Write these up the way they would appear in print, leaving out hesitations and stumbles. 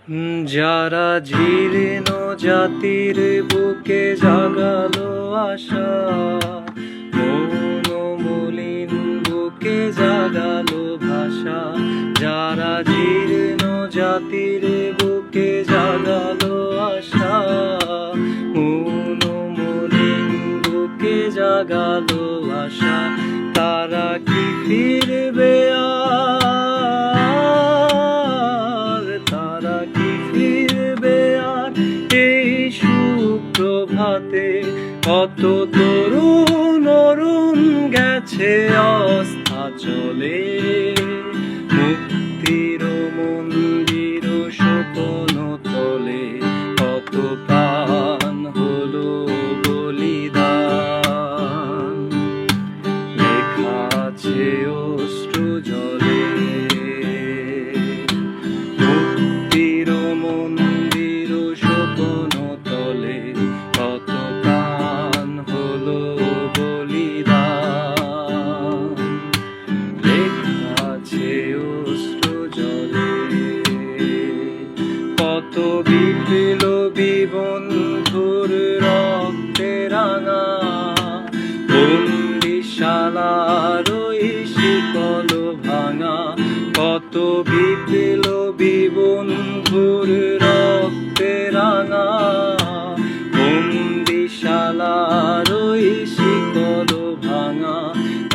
যারা জীর্ণ জাতির বুকে জাগালো আশা, মৌন মলিন বুকে জাগালো ভাষা। যারা জীর্ণ জাতির বুকে জাগালো আশা, মৌন মলিন বুকে জাগালো আশা। তারা কি ফিরবে আর, তারা কি ফিরবে আর এই সুপ্রভাতে? কত তরুণ অরুণ গেছে অস্থা চলে, মুক্তির মন্দির স্বপ্ন তলে। কত প্রাণ হলো বলিদান, লেখা আছে অশ্রু জলে। মুক্তির মন্দির স্বপ্ন তলে, কত প্রাণ হলো বলিদান, লেখা আছে অশ্রু জলে। কত বিপ্লবী বন্ধুর রক্তে রাঙা বন্দিশালার ওই শিকল ভাঙা। কত বিপ্লবী বন্ধুর রক্তে রাঙা বন্দিশালার ওই শিকল ভাঙা।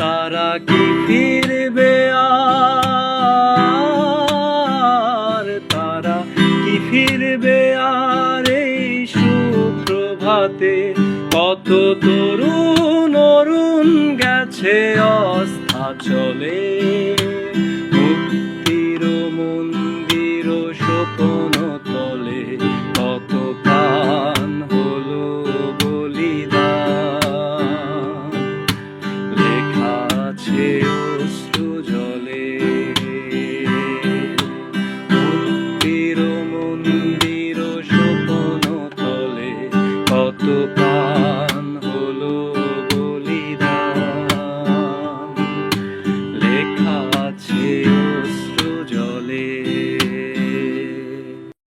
তারা কি ফিরবে আর, তারা কি ফিরবে আর এই সুপ্রভাতে? কত তরুণ অরুণ গেছে অস্থা চলে, মুক্তির মন্দির স্বপ্ন তলে।